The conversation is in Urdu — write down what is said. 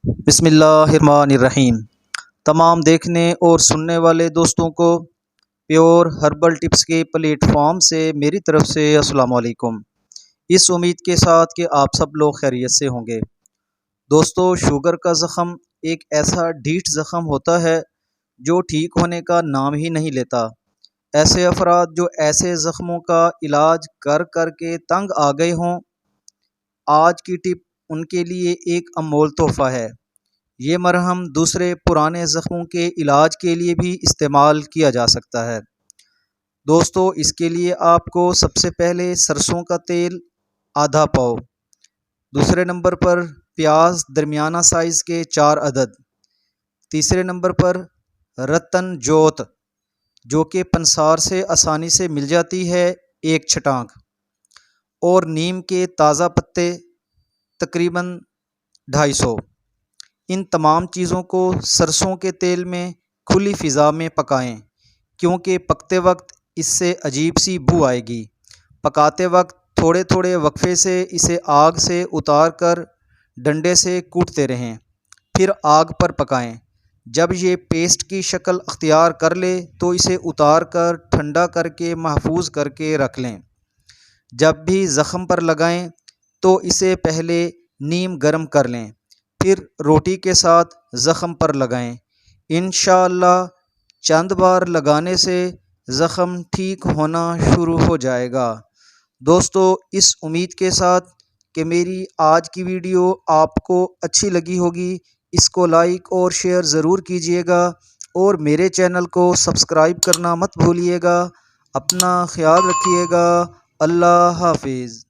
بسم اللہ الرحمن الرحیم۔ تمام دیکھنے اور سننے والے دوستوں کو پیور ہربل ٹپس کے پلیٹ فارم سے میری طرف سے السلام علیکم۔ اس امید کے ساتھ کہ آپ سب لوگ خیریت سے ہوں گے۔ دوستو، شوگر کا زخم ایک ایسا ڈھیٹ زخم ہوتا ہے جو ٹھیک ہونے کا نام ہی نہیں لیتا۔ ایسے افراد جو ایسے زخموں کا علاج کر کر کے تنگ آ گئے ہوں، آج کی ٹپ ان کے لیے ایک انمول تحفہ ہے۔ یہ مرہم دوسرے پرانے زخموں کے علاج کے لیے بھی استعمال کیا جا سکتا ہے۔ دوستو، اس کے لیے آپ کو سب سے پہلے سرسوں کا تیل آدھا پاؤ، دوسرے نمبر پر پیاز درمیانہ سائز کے 4 عدد، تیسرے نمبر پر رتن جوت جو کہ پنسار سے آسانی سے مل جاتی ہے 1 چھٹانک، اور نیم کے تازہ پتے تقریباً 250۔ ان تمام چیزوں کو سرسوں کے تیل میں کھلی فضا میں پکائیں، کیونکہ پکتے وقت اس سے عجیب سی بو آئے گی۔ پکاتے وقت تھوڑے تھوڑے وقفے سے اسے آگ سے اتار کر ڈنڈے سے کوٹتے رہیں، پھر آگ پر پکائیں۔ جب یہ پیسٹ کی شکل اختیار کر لے تو اسے اتار کر ٹھنڈا کر کے محفوظ کر کے رکھ لیں۔ جب بھی زخم پر لگائیں تو اسے پہلے نیم گرم کر لیں، پھر روٹی کے ساتھ زخم پر لگائیں۔ انشاءاللہ چند بار لگانے سے زخم ٹھیک ہونا شروع ہو جائے گا۔ دوستو، اس امید کے ساتھ کہ میری آج کی ویڈیو آپ کو اچھی لگی ہوگی، اس کو لائک اور شیئر ضرور کیجیے گا، اور میرے چینل کو سبسکرائب کرنا مت بھولیے گا۔ اپنا خیال رکھیے گا۔ اللہ حافظ۔